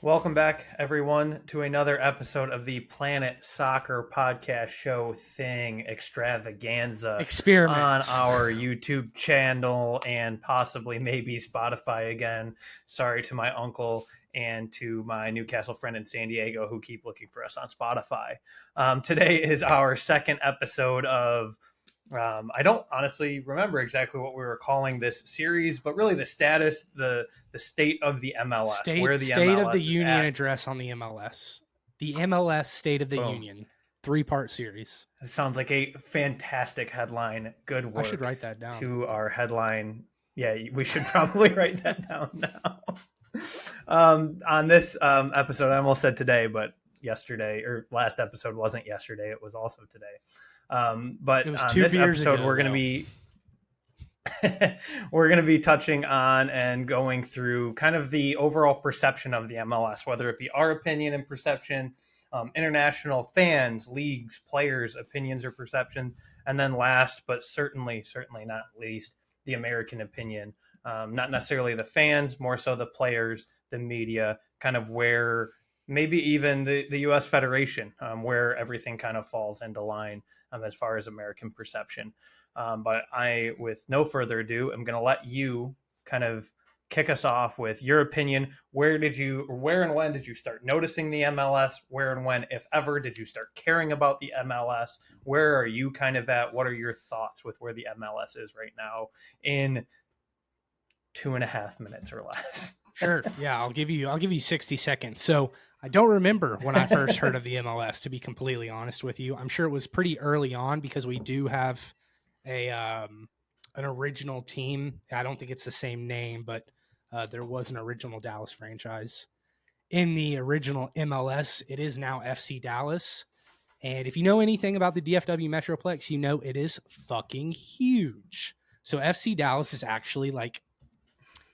Welcome back, everyone, to another episode of the Planet Soccer Podcast Show Thing Extravaganza on Experiment. our YouTube channel and possibly maybe Spotify again. Sorry to my uncle and to my Newcastle friend in San Diego who keep looking for us on Spotify. Today is our second episode of I don't honestly remember exactly what we were calling this series, but really the status, the state of the MLS, where the State of the MLS is Union at. address on the MLS. The MLS State of the Boom. Union. 3-part series. It sounds like a fantastic headline. Good I should work write that down. to our headline. Yeah, we should probably write that down now. On this episode, I almost said today, but yesterday or last episode wasn't yesterday. It was also today. But It was on 2 this beers episode, ago, we're going to be we're going to be touching on and going through kind of the overall perception of the MLS, whether it be our opinion and perception, international fans, leagues, players' opinions or perceptions, and then last but certainly not least, the American opinion. Not necessarily the fans, more so the players, the media, kind of where maybe even the U.S. Federation, where everything kind of falls into line as far as American perception. But with no further ado, I'm going to let you kind of kick us off with your opinion. Where and when did you start noticing the MLS? Where and when, if ever, did you start caring about the MLS? Where are you kind of at? What are your thoughts with where the MLS is right now in 2.5 minutes or less? Sure. Yeah, I'll give you 60 seconds. So I don't remember when I first heard of the MLS, to be completely honest with you. I'm sure it was pretty early on because we do have an original team. I don't think it's the same name, but there was an original Dallas franchise. In the original MLS, it is now FC Dallas. And if you know anything about the DFW Metroplex, you know it is fucking huge. So FC Dallas is actually like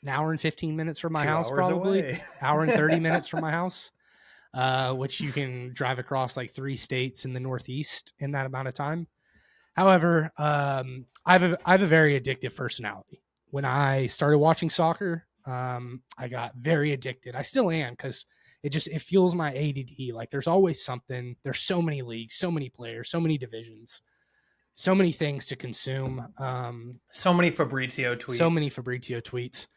an hour and 15 minutes from my 2 house, hours probably. away. Hour and 30 minutes from my house, which you can drive across like 3 states in the Northeast in that amount of time. However, I have a very addictive personality. When I started watching soccer, I got very addicted. I still am because it fuels my ADD. Like there's always something. There's so many leagues, so many players, so many divisions, so many things to consume. So many Fabrizio tweets. So many Fabrizio tweets.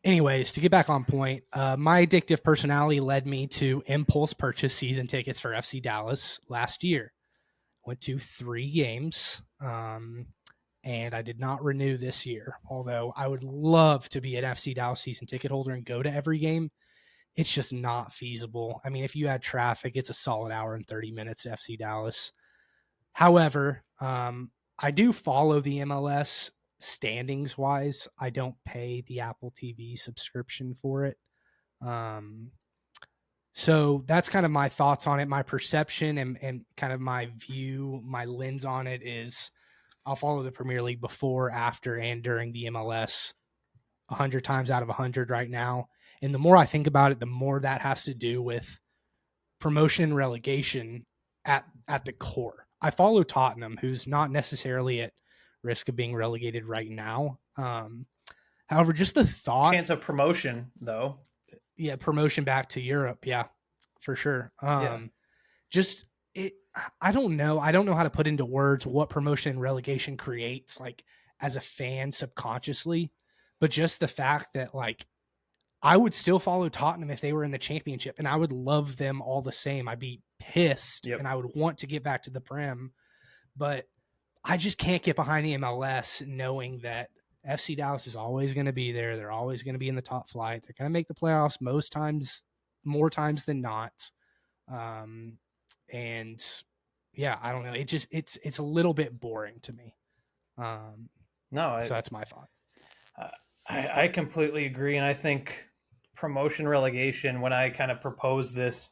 Anyways, to get back on point, my addictive personality led me to impulse purchase season tickets for FC Dallas last year. Went to 3 games, and I did not renew this year. Although I would love to be an FC Dallas season ticket holder and go to every game. It's just not feasible. I mean, if you had traffic, it's a solid hour and 30 minutes to FC Dallas. However, I do follow the MLS standings wise. I don't pay the Apple TV subscription for it. So that's kind of my thoughts on it. My perception and kind of my view, my lens on it is I'll follow the Premier League before, after, and during the MLS 100 times out of 100 right now. And the more I think about it, the more that has to do with promotion and relegation at the core. I follow Tottenham, who's not necessarily at risk of being relegated right now. However, just the thought, chance of promotion, though. Yeah, promotion back to Europe, yeah, for sure. Just it, I don't know how to put into words what promotion and relegation creates, like as a fan subconsciously, but just the fact that like I would still follow Tottenham if they were in the championship, and I would love them all the same. I'd be pissed, and I would want to get back to the Prem, but I just can't get behind the MLS knowing that FC Dallas is always going to be there. They're always going to be in the top flight. They're going to make the playoffs most times, more times than not. And yeah, I don't know. It's a little bit boring to me. So that's my thought. I completely agree. And I think promotion relegation, when I kind of proposed this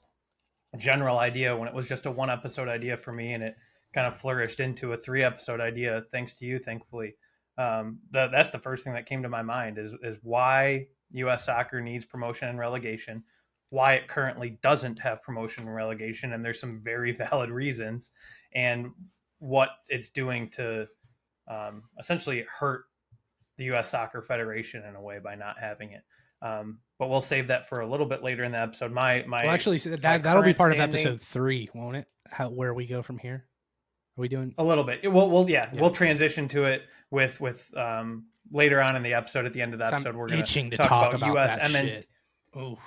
general idea, when it was just a 1 episode idea for me and it kind of flourished into a 3 episode idea, thanks to you, thankfully. That's the first thing that came to my mind is why U.S. soccer needs promotion and relegation, why it currently doesn't have promotion and relegation, and there's some very valid reasons, and what it's doing to essentially hurt the U.S. Soccer Federation in a way by not having it. But we'll save that for a little bit later in the episode. My Well, actually, that'll be part of episode 3, won't it? Where we go from here? Are we doing a little bit? We'll transition to it with later on in the episode. At the end of the episode, we're going to talk about US that shit. Ooh.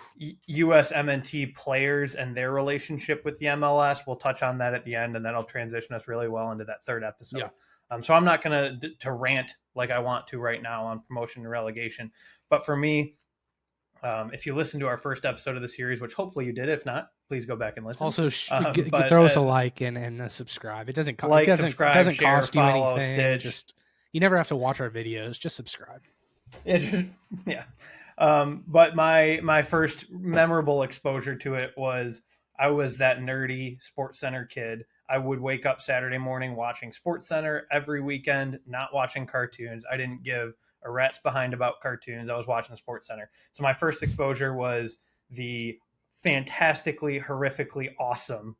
US MNT players and their relationship with the MLS. We'll touch on that at the end, and that'll transition us really well into that third episode. Yeah. So I'm not going to rant like I want to right now on promotion and relegation. But for me, if you listen to our first episode of the series, which hopefully you did, if not, please go back and listen. Also, throw us a like and a subscribe. It doesn't subscribe, doesn't share, cost you follow, anything. Stitch. Just you never have to watch our videos. Just subscribe. Yeah. But my first memorable exposure to it was I was that nerdy SportsCenter kid. I would wake up Saturday morning watching SportsCenter every weekend, not watching cartoons. I didn't give a rat's behind about cartoons. I was watching SportsCenter. So my first exposure was the fantastically, horrifically awesome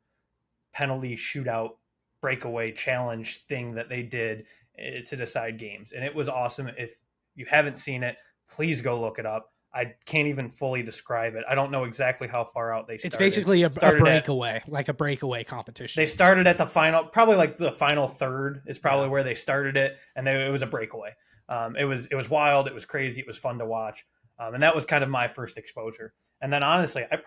penalty shootout breakaway challenge thing that they did to decide games. And it was awesome. If you haven't seen it, please go look it up. I can't even fully describe it. I don't know exactly how far out they started. It's basically a breakaway, like a breakaway competition. They started at the final, probably like the final third is probably where they started it. And it was a breakaway. It was wild. It was crazy. It was fun to watch. And that was kind of my first exposure. And then honestly, that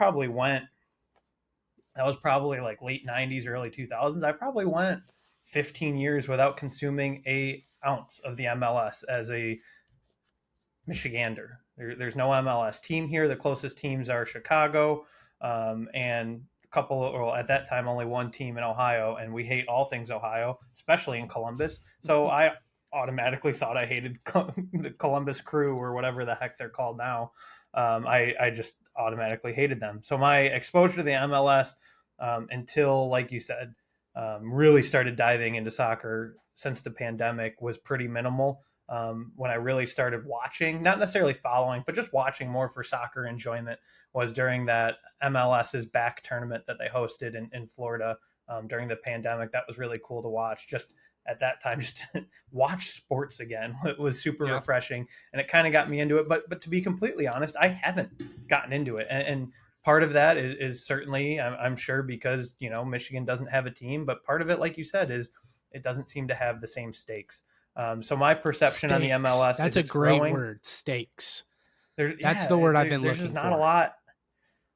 was probably like late 90s, early 2000s. I probably went 15 years without consuming an ounce of the MLS as a Michigander. There's no MLS team here. The closest teams are Chicago and a couple, or at that time, only one team in Ohio. And we hate all things Ohio, especially in Columbus. So I automatically thought I hated the Columbus Crew or whatever the heck they're called now. I just automatically hated them. So my exposure to the MLS until, like you said, really started diving into soccer since the pandemic was pretty minimal. When I really started watching, not necessarily following, but just watching more for soccer enjoyment was during that MLS's back tournament that they hosted in Florida during the pandemic. That was really cool to watch. Just at that time, just to watch sports again. It was super refreshing, and it kind of got me into it. But to be completely honest, I haven't gotten into it. And part of that is certainly, I'm sure, because, Michigan doesn't have a team. But part of it, like you said, is it doesn't seem to have the same stakes. So my perception on the MLS that's is a great growing. Word, stakes. That's the word I've been looking for. There's not a lot.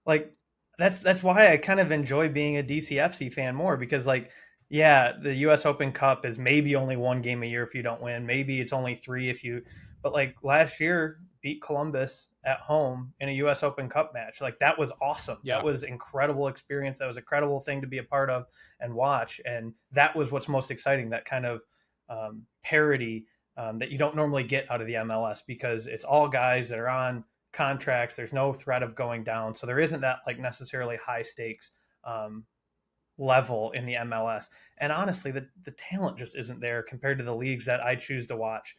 Like that's why I kind of enjoy being a DCFC fan more, because the US Open Cup is maybe only one game a year if you don't win. Maybe it's only 3 but last year beat Columbus at home in a US Open Cup match. That was awesome. Yeah. That was incredible experience. That was a credible thing to be a part of and watch. And that was what's most exciting, that kind of parity that you don't normally get out of the MLS, because it's all guys that are on contracts. There's no threat of going down. So there isn't that necessarily high stakes level in the MLS. And honestly, the talent just isn't there compared to the leagues that I choose to watch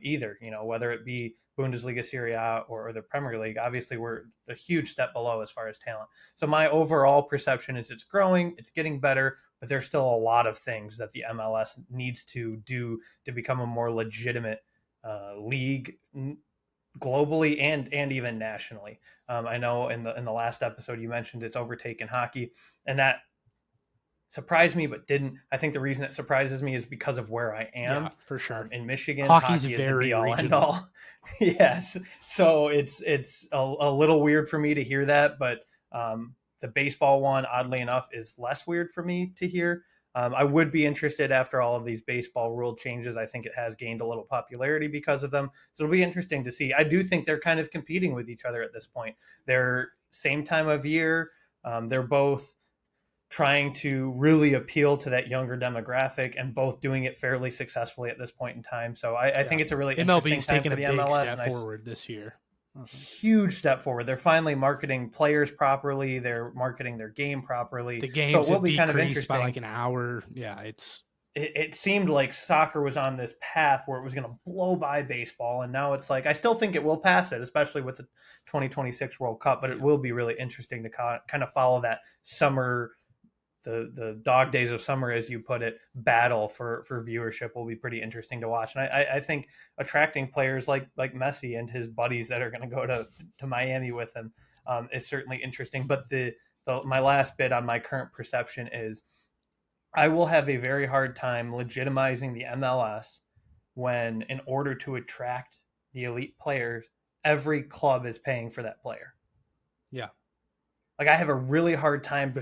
either, whether it be Bundesliga, Serie A, or the Premier League. Obviously, we're a huge step below as far as talent. So my overall perception is it's growing, it's getting better, but there's still a lot of things that the MLS needs to do to become a more legitimate league globally and even nationally. I know in the last episode you mentioned it's overtaken hockey, and that surprised me, but didn't. I think the reason it surprises me is because of where I am. Yeah, for sure. In Michigan, hockey's hockey very is the be-all, regional. end-all. Yes. So it's a little weird for me to hear that, but the baseball one, oddly enough, is less weird for me to hear. I would be interested after all of these baseball rule changes. I think it has gained a little popularity because of them. So it'll be interesting to see. I do think they're kind of competing with each other at this point. They're same time of year. They're both trying to really appeal to that younger demographic, and both doing it fairly successfully at this point in time. So I think it's a really interesting MLB's time taking for a the big MLS. step forward this year. Huge step forward. They're finally marketing players properly. They're marketing their game properly. The games so it will be decreased kind of interesting. by an hour. Yeah, it seemed like soccer was on this path where it was going to blow by baseball, and now it's I still think it will pass it, especially with the 2026 World Cup, but it will be really interesting to kind of follow that summer the dog days of summer, as you put it, battle for viewership will be pretty interesting to watch. And I think attracting players like Messi and his buddies that are going to go to Miami with him is certainly interesting. But my last bit on my current perception is I will have a very hard time legitimizing the MLS when, in order to attract the elite players, every club is paying for that player. Yeah. Like, I have a really hard time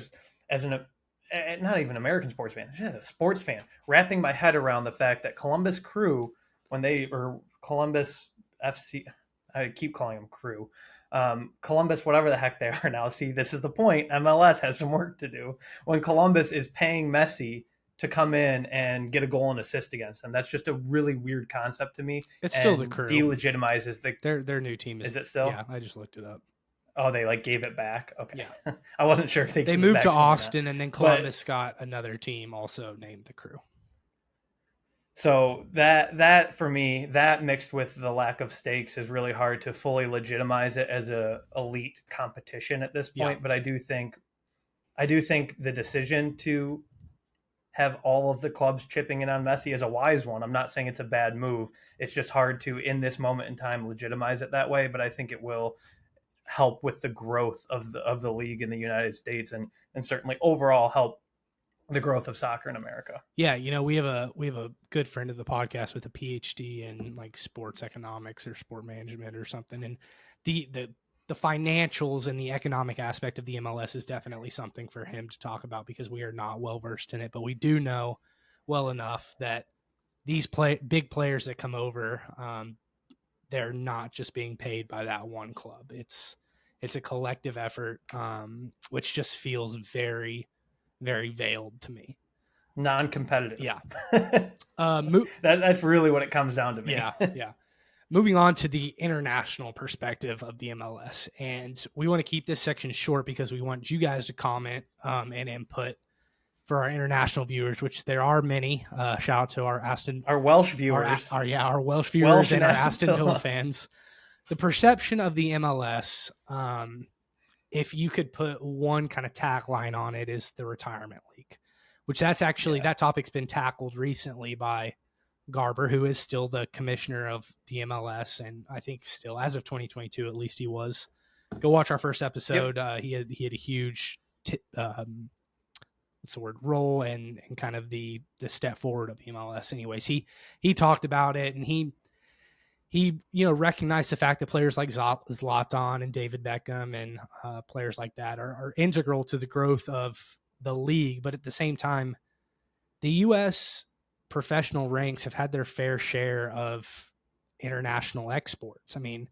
as not even American sports fan, just a sports fan, wrapping my head around the fact that Columbus Crew, or Columbus FC, I keep calling them Crew, Columbus, whatever the heck they are now. See, this is the point. MLS has some work to do. When Columbus is paying Messi to come in and get a goal and assist against them, that's just a really weird concept to me. It's still the Crew. Delegitimizes their new team. Is it still? Yeah, I just looked it up. Oh, they gave it back. Okay, yeah. I wasn't sure if they moved to Austin, and then Columbus got another team also named the Crew. So that for me, that mixed with the lack of stakes, is really hard to fully legitimize it as a elite competition at this point. Yeah. But I do think the decision to have all of the clubs chipping in on Messi is a wise one. I'm not saying it's a bad move. It's just hard to, in this moment in time, legitimize it that way. But I think it will help with the growth of the league in the United States, and certainly overall help the growth of soccer in America. Yeah, we have a good friend of the podcast with a PhD in like sports economics or sport management or something, and the financials and the economic aspect of the MLS is definitely something for him to talk about, because we are not well versed in it, but we do know well enough that these big players that come over, they're not just being paid by that one club. It's a collective effort, which just feels very, very veiled to me. Non-competitive. Yeah. That's really what it comes down to me. Yeah. Moving on to the international perspective of the MLS. And we want to keep this section short because we want you guys to comment and input for our international viewers, which there are many. Shout out to our Welsh viewers. Our Welsh viewers and our Aston Villa fans. The perception of the MLS, if you could put one kind of tagline on it, is the retirement league, which that topic's been tackled recently by Garber, who is still the commissioner of the MLS, and I think still, as of 2022, at least he was. Go watch our first episode. Yep. He had a huge role and kind of the step forward of the MLS. Anyways, he talked about it, and he recognized the fact that players like Zlatan and David Beckham and players like that are integral to the growth of the league. But at the same time, the U.S. professional ranks have had their fair share of international exports. I mean,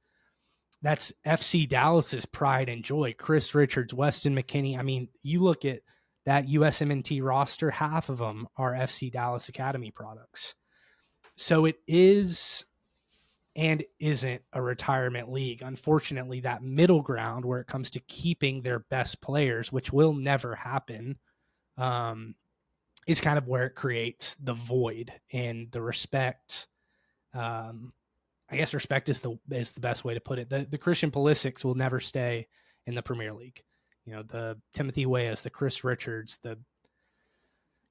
that's FC Dallas's pride and joy. Chris Richards, Weston McKennie. I mean, you look at that USMNT roster, half of them are FC Dallas Academy products. So it is and isn't a retirement league. Unfortunately, that middle ground where it comes to keeping their best players, which will never happen, is kind of where it creates the void and the respect. I guess respect is the best way to put it. The Christian Pulisics will never stay in the Premier League. The Timothy Weahs, the Chris Richards, the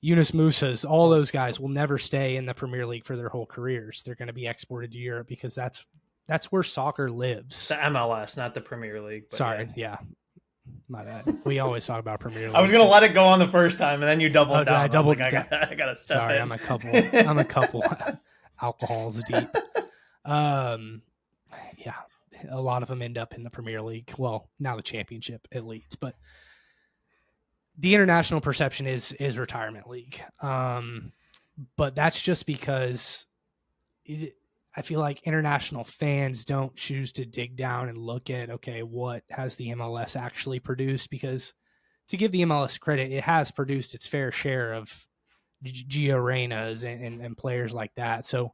Yunus Musas, all those guys will never stay in the Premier League for their whole careers. They're going to be exported to Europe because that's where soccer lives. The MLS, not the Premier League. Sorry, yeah. My bad. We always talk about Premier League. I was going to let it go on the first time, and then you doubled down. I doubled down. I got to step Sorry, in. I'm a couple alcohols deep. Yeah, a lot of them end up in the Premier League. Well, now the Championship at least, but the international perception is retirement league. But that's just because I feel like international fans don't choose to dig down and look at, okay, what has the MLS actually produced? Because to give the MLS credit, it has produced its fair share of Gio Reynas and players like that. So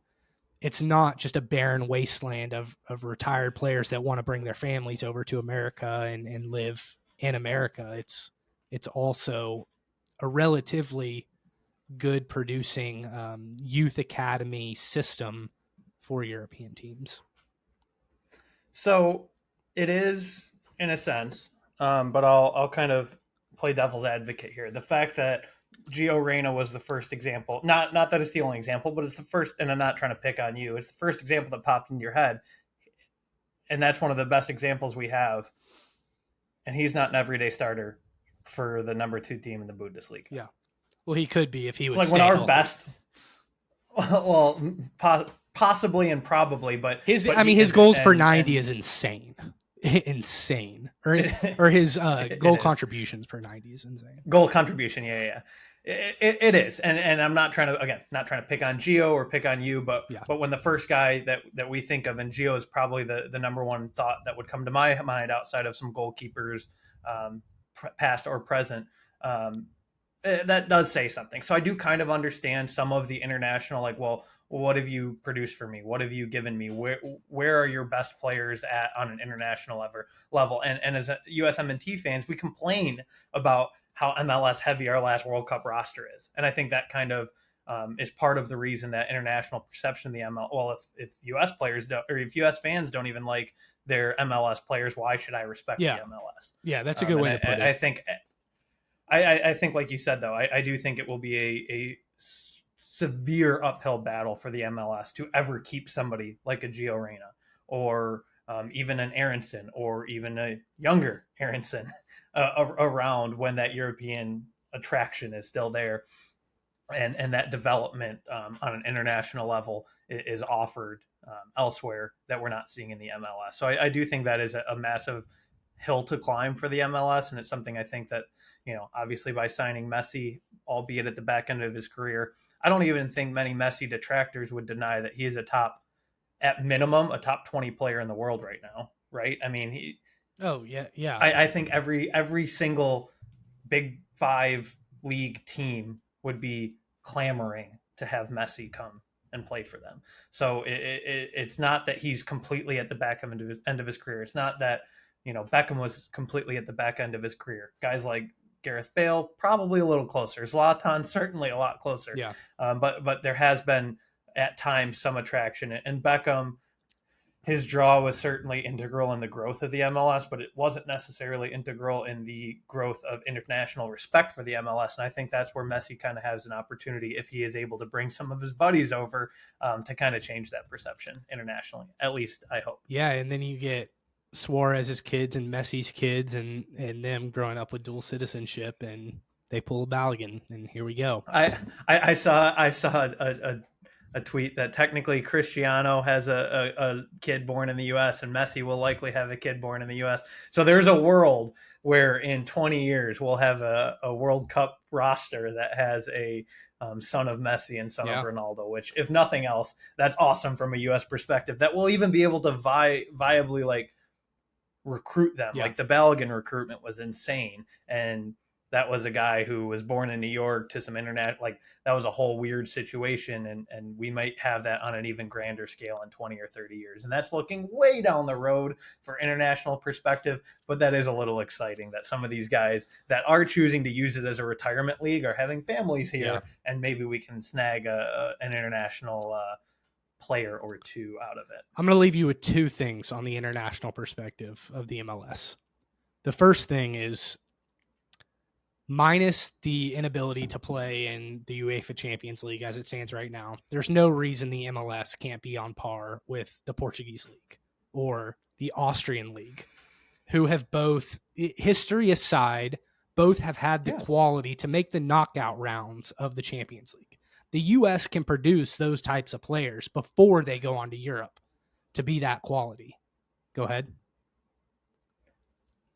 it's not just a barren wasteland of retired players that want to bring their families over to America and live in America. It's also a relatively good producing youth academy system for European teams. So it is, in a sense, but I'll kind of play devil's advocate here. The fact that Gio Reyna was the first example, not that it's the only example, but it's the first, and I'm not trying to pick on you. It's the first example that popped into your head. And that's one of the best examples we have. And he's not an everyday starter for the number 2 team in the Bundesliga. Yeah. Well, he could be if he would like stay one of our healthy. best. Well, possibly and probably, but his he goals isn't. per 90 is insane. Insane. Or his goal contributions per 90 is insane. Goal contribution, yeah. It is, and I'm not trying to pick on Gio or pick on you, but when the first guy that we think of, and Gio is probably the number one thought that would come to my mind outside of some goalkeepers, past or present, that does say something. So I do kind of understand some of the international, like, well, what have you produced for me? What have you given me? Where are your best players at on an international level? And as USMNT fans, we complain about how MLS heavy our last World Cup roster is. And I think that kind of is part of the reason that international perception of the MLS, well, if US players don't, or if US fans don't even like their MLS players, why should I respect the MLS? Yeah, that's a good way to put it. I think, like you said, though, I do think it will be a severe uphill battle for the MLS to ever keep somebody like a Gio Reyna or even an Aronson or even a younger Aronson around when that European attraction is still there and that development on an international level is offered elsewhere that we're not seeing in the MLS. So I do think that is a massive hill to climb for the MLS, and it's something I think that, obviously by signing Messi, albeit at the back end of his career, I don't even think many Messi detractors would deny that he is at minimum, a top 20 player in the world right now, right? I mean, I think every single Big 5 league team would be clamoring to have Messi come and play for them. So it's not that he's completely at the back end of his career. It's not that, Beckham was completely at the back end of his career. Guys like Gareth Bale, probably a little closer. Zlatan, certainly a lot closer. Yeah. But there has been at times some attraction. And Beckham, his draw was certainly integral in the growth of the MLS, but it wasn't necessarily integral in the growth of international respect for the MLS. And I think that's where Messi kind of has an opportunity, if he is able to bring some of his buddies over, to kind of change that perception internationally. At least I hope. Yeah, and then you get Suarez's kids and Messi's kids and them growing up with dual citizenship, and they pull a Balogun, and here we go. I saw a tweet that technically Cristiano has a kid born in the U.S. and Messi will likely have a kid born in the U.S. So there's a world where in 20 years we'll have a World Cup roster that has a son of Messi and son of Ronaldo, which, if nothing else, that's awesome from a U.S. perspective. That we'll even be able to viably like recruit them. Like the Balogun recruitment was insane, and that was a guy who was born in New York to some internet. Like that was a whole weird situation. And we might have that on an even grander scale in 20 or 30 years. And that's looking way down the road for international perspective. But that is a little exciting that some of these guys that are choosing to use it as a retirement league are having families here. And maybe we can snag an international player or two out of it. I'm going to leave you with two things on the international perspective of the MLS. The first thing is, minus the inability to play in the UEFA Champions League as it stands right now, there's no reason the MLS can't be on par with the Portuguese League or the Austrian League, who have both, history aside, both have had the quality to make the knockout rounds of the Champions League. The US can produce those types of players before they go on to Europe to be that quality. Go ahead.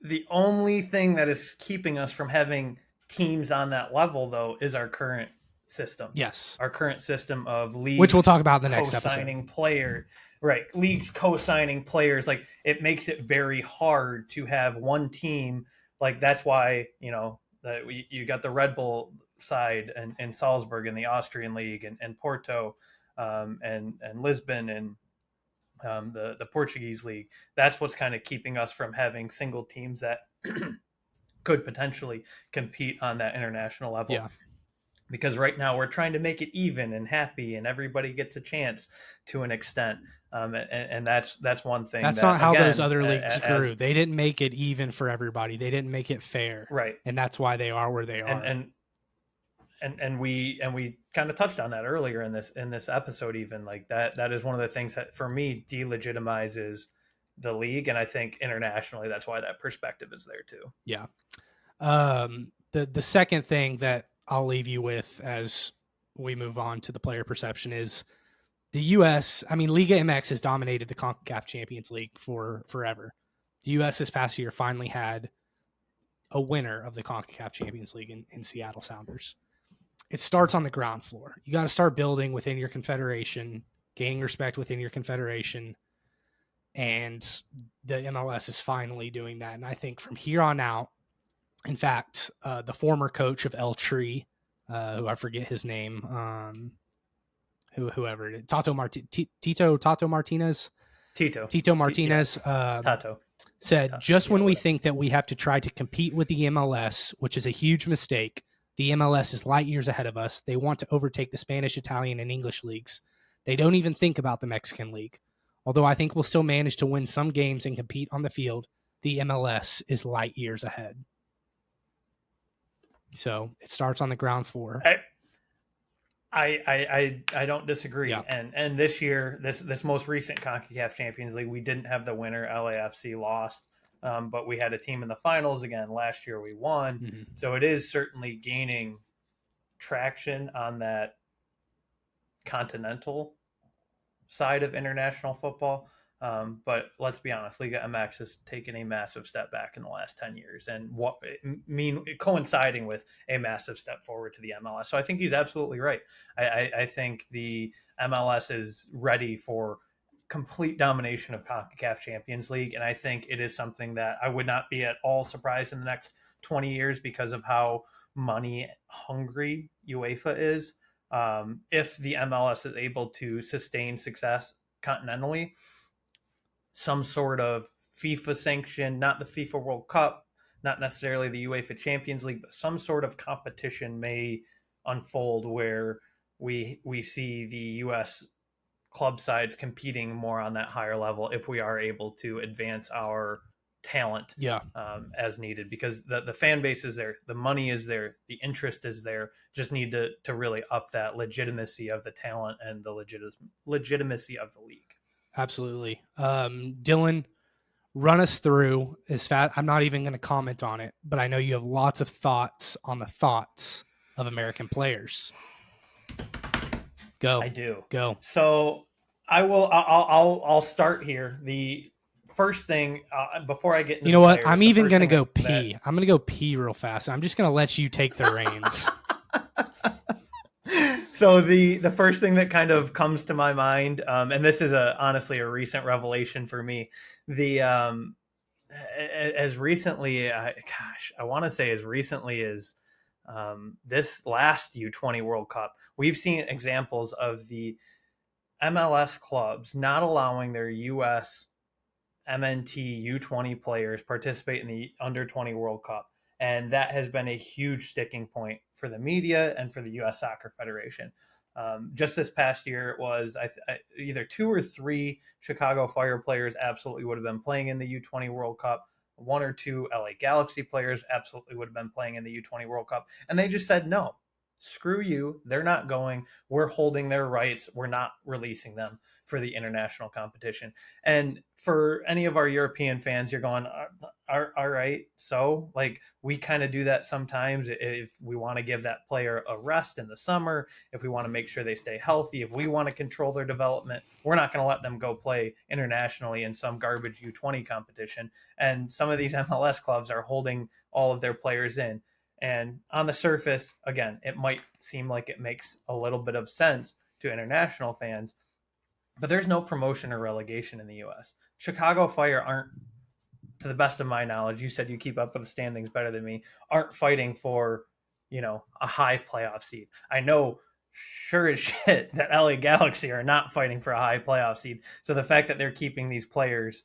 The only thing that is keeping us from having teams on that level, though, is our current system. Yes. Our current system of leagues, which we'll talk about in the next co-signing episode. Player, right? Leagues co-signing players. Like, it makes it very hard to have one team. Like, that's why, you got the Red Bull side and Salzburg in the Austrian league and Porto and Lisbon and the Portuguese league. That's what's kind of keeping us from having single teams that could potentially compete on that international level. Yeah. because right now we're trying to make it even and happy, and everybody gets a chance to an extent. And that's one thing. That's that, not how again, those other leagues as grew. They didn't make it even for everybody. They didn't make it fair. right, And that's why they are where they are. and we kind of touched on that earlier in this episode. Even like that is one of the things that for me delegitimizes the league, and I think internationally that's why that perspective is there too. Yeah. The second thing that I'll leave you with as we move on to the player perception is the U.S. I mean, Liga MX has dominated the CONCACAF Champions League for forever. The U.S. this past year finally had a winner of the CONCACAF Champions League in Seattle Sounders. It starts on the ground floor. You got to start building within your confederation, gaining respect within your confederation, and the MLS is finally doing that. And I think from here on out, in fact, the former coach of El Tree, who I forget his name, whoever it is, Tato Martinez, Tato said, Tato, just yeah, when we whatever. think that we have to try to compete with the MLS, which is a huge mistake, the MLS is light years ahead of us. They want to overtake the Spanish, Italian, and English leagues. They don't even think about the Mexican league. Although I think we'll still manage to win some games and compete on the field, the MLS is light years ahead. So it starts on the ground floor. I don't disagree. Yeah. And this year, this most recent CONCACAF Champions League, we didn't have the winner. LAFC lost, but we had a team in the finals again. Last year we won. Mm-hmm. So it is certainly gaining traction on that continental side of international football. But let's be honest, Liga MX has taken a massive step back in the last 10 years, and coinciding with a massive step forward to the MLS. So I think he's absolutely right. I think the MLS is ready for complete domination of CONCACAF Champions League, and I think it is something that I would not be at all surprised in the next 20 years because of how money hungry UEFA is. If the MLS is able to sustain success continentally, some sort of FIFA sanction, not the FIFA World Cup, not necessarily the UEFA Champions League, but some sort of competition may unfold where we see the US club sides competing more on that higher level if we are able to advance our talent as needed, because the fan base is there, the money is there, the interest is there. Just need to really up that legitimacy of the talent and the legitimacy of the league. Absolutely. Dylan, run us through as fast. I'm not even going to comment on it, but I know you have lots of thoughts on the thoughts of American players. Go. I do. Go. So I'll start here. The first thing before I get into, you know what? players, I'm even going to go pee. I'm going to go pee real fast. I'm just going to let you take the reins. So the first thing that kind of comes to my mind, and this is honestly a recent revelation for me, as recently, I want to say as recently as this last U20 World Cup, we've seen examples of the MLS clubs not allowing their US MNT U20 players participate in the Under 20 World Cup. And that has been a huge sticking point for the media and for the U.S. Soccer Federation. Just this past year, it was either 2 or 3 Chicago Fire players absolutely would have been playing in the U20 World Cup. 1 or 2 LA Galaxy players absolutely would have been playing in the U20 World Cup. And they just said, no, screw you. They're not going. We're holding their rights. We're not releasing them for the international competition. And for any of our European fans, you're going, all right. So like, we kind of do that sometimes if we want to give that player a rest in the summer, if we want to make sure they stay healthy, if we want to control their development, we're not going to let them go play internationally in some garbage U20 competition. And some of these MLS clubs are holding all of their players in. And on the surface, again, it might seem like it makes a little bit of sense to international fans, but there's no promotion or relegation in the U.S. Chicago Fire aren't, to the best of my knowledge, you said you keep up with the standings better than me, aren't fighting for, a high playoff seed. I know sure as shit that LA Galaxy are not fighting for a high playoff seed. So the fact that they're keeping these players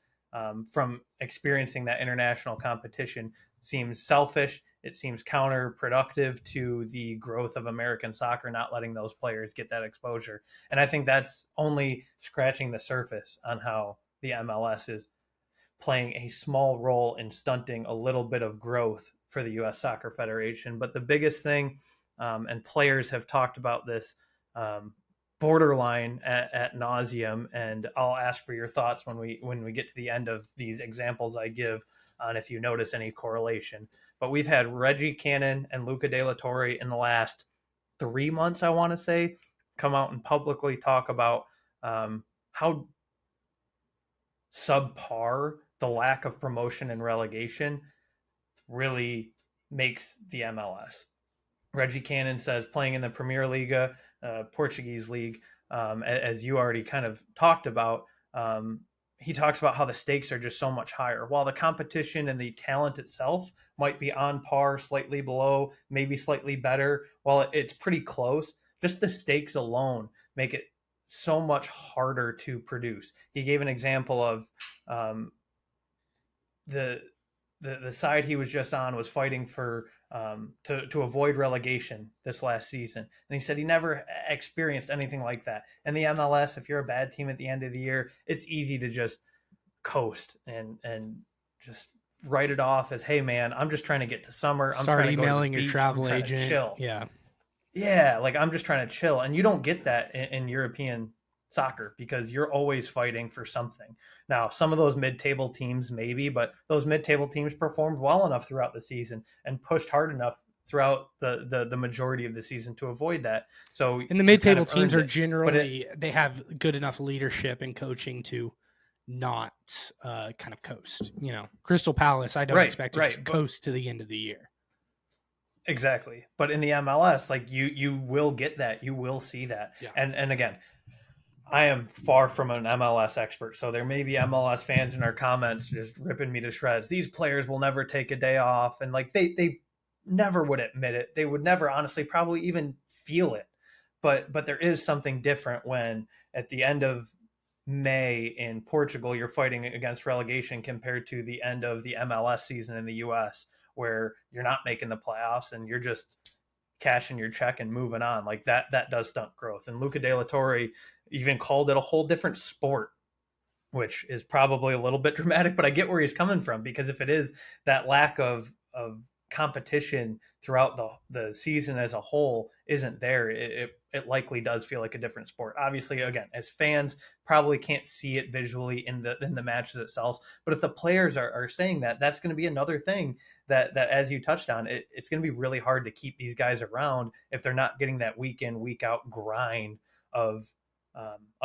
from experiencing that international competition seems selfish. It seems counterproductive to the growth of American soccer, not letting those players get that exposure. And I think that's only scratching the surface on how the MLS is playing a small role in stunting a little bit of growth for the U.S. Soccer Federation. But the biggest thing, and players have talked about this borderline at nauseum, and I'll ask for your thoughts when we get to the end of these examples I give on if you notice any correlation. But we've had Reggie Cannon and Luca De La Torre in the last 3 months, I want to say, come out and publicly talk about how subpar the lack of promotion and relegation really makes the MLS. Reggie Cannon says playing in the Premier Liga, Portuguese league, as you already kind of talked about, he talks about how the stakes are just so much higher. While the competition and the talent itself might be on par, slightly below, maybe slightly better, while it's pretty close, just the stakes alone make it so much harder to produce. He gave an example of the side he was just on was fighting for to avoid relegation this last season, and he said he never experienced anything like that. And the MLS, if you're a bad team at the end of the year, it's easy to just coast and just write it off as, hey man, I'm just trying to get to summer. I'm Start trying to emailing go to the your beach. travel I'm trying agent. to chill. Yeah, like I'm just trying to chill. And you don't get that in European soccer because you're always fighting for something. Now, some of those mid-table teams maybe, but those mid-table teams performed well enough throughout the season and pushed hard enough throughout the majority of the season to avoid that. So and the mid-table kind of teams are it. generally they have good enough leadership and coaching to not kind of coast. You know, Crystal Palace, I don't expect to just coast to the end of the year. Exactly. But in the MLS, like you will get that. You will see that. Yeah. And again, I am far from an MLS expert, so there may be MLS fans in our comments just ripping me to shreds. These players will never take a day off, and like they never would admit it. They would never, honestly, probably even feel it. But there is something different when at the end of May in Portugal you're fighting against relegation compared to the end of the MLS season in the US, where you're not making the playoffs and you're just cashing your check and moving on. Like that does stunt growth. And Luca De La Torre even called it a whole different sport, which is probably a little bit dramatic, but I get where he's coming from, because if it is that lack of competition throughout the season as a whole isn't there, it likely does feel like a different sport. Obviously, again, as fans probably can't see it visually in the matches itself, but if the players are saying that, that's going to be another thing that as you touched on, it's going to be really hard to keep these guys around if they're not getting that week in, week out grind of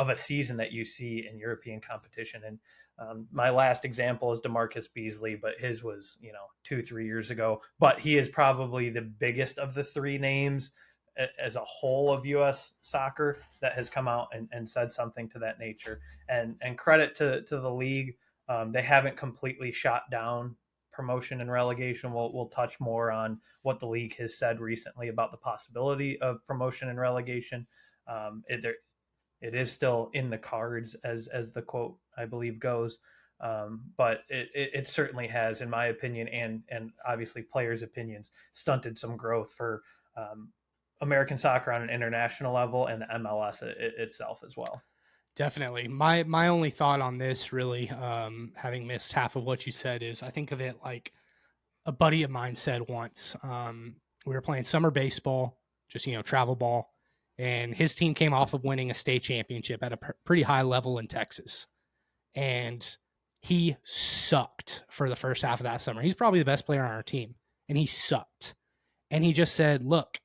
a season that you see in European competition. And my last example is DeMarcus Beasley, but his was 2-3 years ago. But he is probably the biggest of the three names as a whole of U.S. soccer that has come out and said something to that nature. And credit to the league, they haven't completely shot down promotion and relegation. We'll touch more on what the league has said recently about the possibility of promotion and relegation. It is still in the cards, as the quote I believe goes, but it certainly has, in my opinion, and obviously players' opinions, stunted some growth for American soccer on an international level and the MLS itself as well. Definitely. My only thought on this, really, having missed half of what you said, is I think of it like a buddy of mine said once. We were playing summer baseball, just travel ball. And his team came off of winning a state championship at a pretty high level in Texas. And he sucked for the first half of that summer. He's probably the best player on our team. And he sucked. And he just said, look,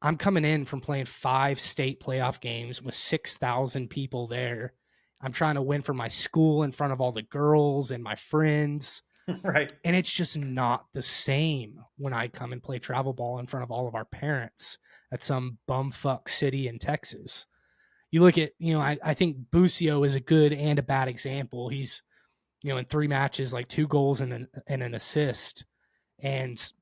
I'm coming in from playing 5 state playoff games with 6,000 people there. I'm trying to win for my school in front of all the girls and my friends. Right. And it's just not the same when I come and play travel ball in front of all of our parents at some bumfuck city in Texas. You look at, I think Busio is a good and a bad example. He's, in 3 matches, like 2 goals and an assist. And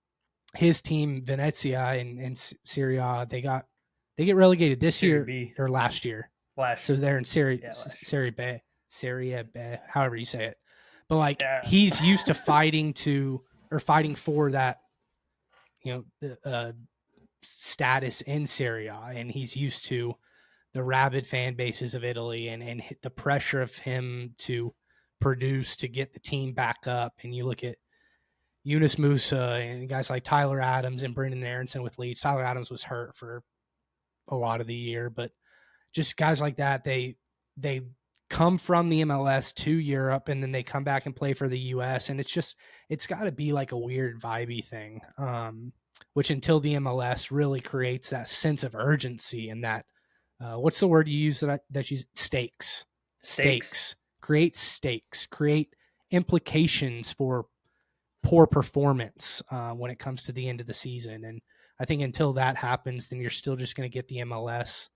his team, Venezia in Serie A, they get relegated this Serie year B. or last year. Last So year. they're in Serie Yeah, B, however you say it. but like Yeah. he's used to fighting for that, the status in Serie A, and he's used to the rabid fan bases of Italy and the pressure of him to produce to get the team back up. And you look at Yunus Musa and guys like Tyler Adams and Brendan Aronson with Leeds. Tyler Adams was hurt for a lot of the year, but just guys like that, they come from the MLS to Europe and then they come back and play for the US. And it's got to be like a weird vibey thing, which until the MLS really creates that sense of urgency and that, what's the word you use that you stakes. Create stakes, create implications for poor performance when it comes to the end of the season. And I think until that happens, then you're still just going to get the MLS.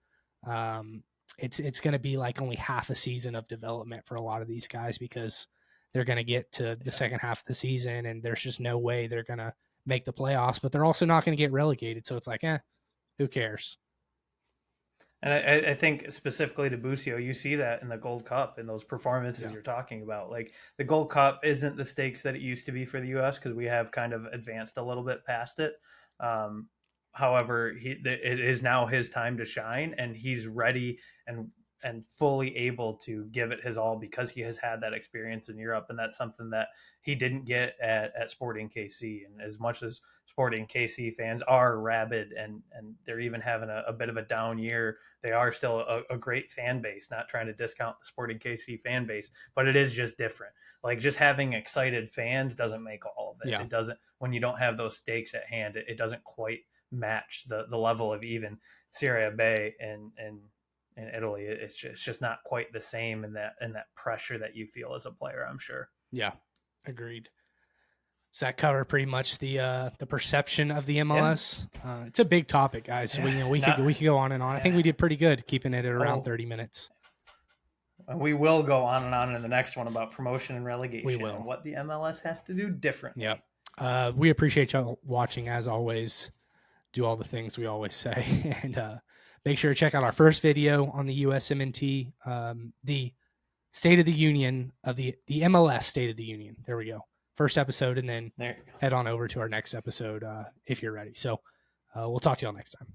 It's going to be like only half a season of development for a lot of these guys because they're going to get to the second half of the season and there's just no way they're going to make the playoffs, but they're also not going to get relegated. So it's like, who cares? And I think specifically to Busio, you see that in the Gold Cup in those performances you're talking about. Like the Gold Cup isn't the stakes that it used to be for the U.S. because we have kind of advanced a little bit past it. However, it is now his time to shine, and he's ready and fully able to give it his all because he has had that experience in Europe, and that's something that he didn't get at Sporting KC. And as much as Sporting KC fans are rabid and they're even having a bit of a down year, they are still a great fan base. Not trying to discount the Sporting KC fan base, but it is just different. Like just having excited fans doesn't make all of it. Yeah. It doesn't, when you don't have those stakes at hand, it doesn't quite match the level of even Serie B in Italy. It's just not quite the same in that pressure that you feel as a player, I'm sure. Yeah, agreed. Does that cover pretty much the perception of the MLS? Yeah. It's a big topic, guys. So we could go on and on. I think we did pretty good keeping it at around 30 minutes. And we will go on and on in the next one about promotion and relegation. We will. And what the MLS has to do differently. Yeah. We appreciate y'all watching as always. Do all the things we always say, and make sure to check out our first video on the USMNT, the State of the Union of the MLS State of the Union. There we go. First episode, and then head on over to our next episode if you're ready. So we'll talk to y'all next time.